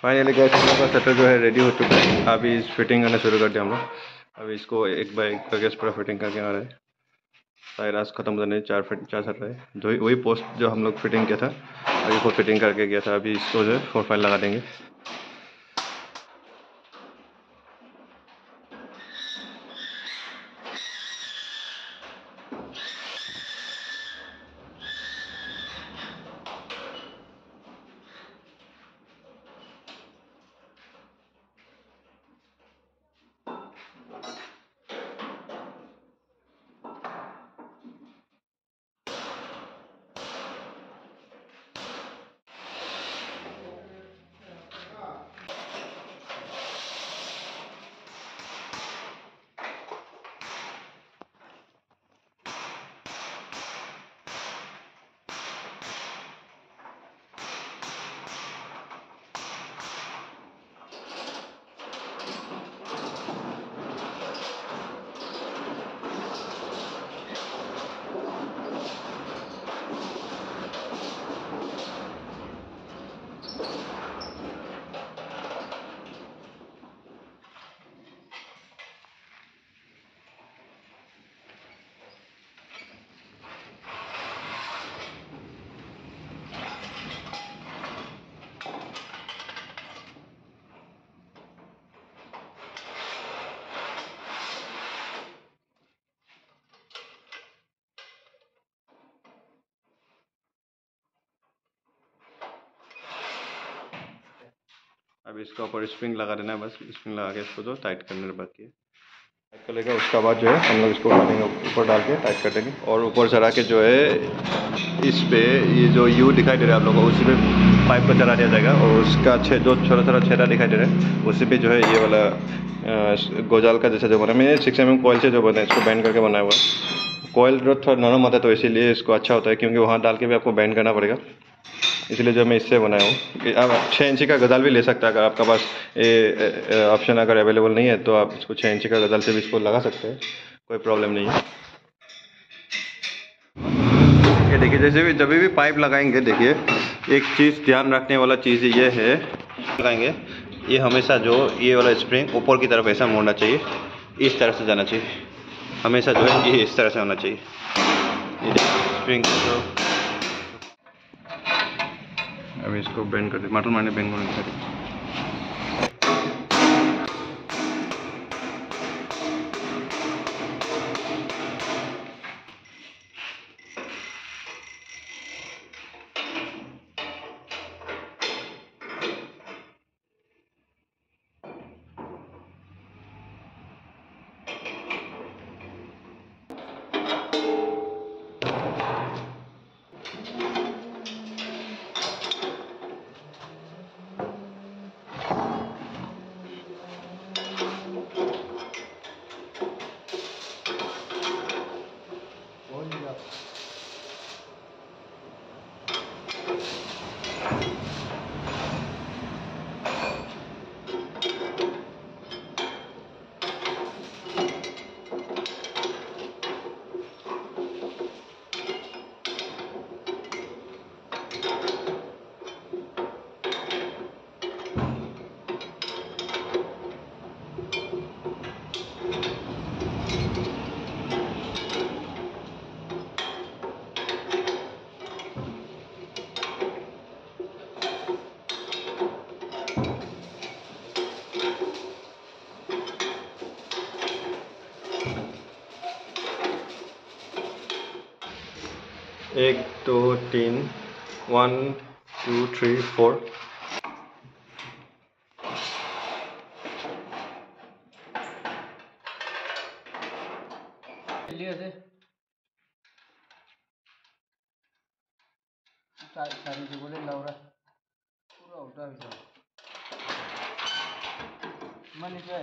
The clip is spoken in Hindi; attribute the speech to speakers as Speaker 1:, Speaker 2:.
Speaker 1: फाइनली गैस हम लोग का शटर जो है रेडी हो चुका है। अभी इस फिटिंग करना शुरू कर दिया हम लोग। अभी इसको एक बाय एक करके पूरा फिटिंग करके आ रहे हैं। सारे रास खत्म होने 4 शटर है जो वही पोस्ट जो हम लोग फिटिंग किया था अभी को फिटिंग करके गया था। अभी इसको जो है 4 फाइल लगा देंगे। अब इसका ऊपर स्प्रिंग लगा देना है। बस स्प्रिंग लगा के इसको जो टाइट करने बाकी है। टाइट कर लेगा उसके बाद जो है हम लोग इसको डालेंगे ऊपर डाल के टाइट कर देंगे। और ऊपर चढ़ा के जो है इस पे ये जो यू दिखाई दे रहा है आप लोगों को उसी पे पाइप को चला दिया जाएगा। और उसका जो छोटा छोटा छेदा दिखाई दे रहा है उसी पे जो है ये वाला गोजाल का जैसा जो बना मैंने 6mm कॉइल से जो बना है इसको बैंड करके बनाया हुआ है। कॉइल जो थोड़ा नरम होता है तो इसीलिए इसको अच्छा होता है क्योंकि वहाँ डाल के भी आपको बैंड करना पड़ेगा। इसलिए जो मैं इससे बनाया हूँ। आप 6 इंची का गजाल भी ले सकते हैं। अगर आपका पास ये ऑप्शन अगर अवेलेबल नहीं है तो आप इसको 6 इंची का गजाल से भी इसको लगा सकते हैं, कोई प्रॉब्लम नहीं है। ये देखिए जैसे भी जब भी पाइप लगाएंगे देखिए एक चीज़ ध्यान रखने वाला चीज़ ये है लगाएंगे ये हमेशा जो ये वाला स्प्रिंग ऊपर की तरफ ऐसा मोड़ना चाहिए, इस तरह से जाना चाहिए हमेशा जो है ये इस तरह से होना चाहिए। ये स्प्रिंग तो अभी इसको बेंड कर दे मटल मारने बेंड करने चाहिए। 1 2 3 1 2 3 4
Speaker 2: सारी जुगले लौरा पूरा उठा मैंने क्या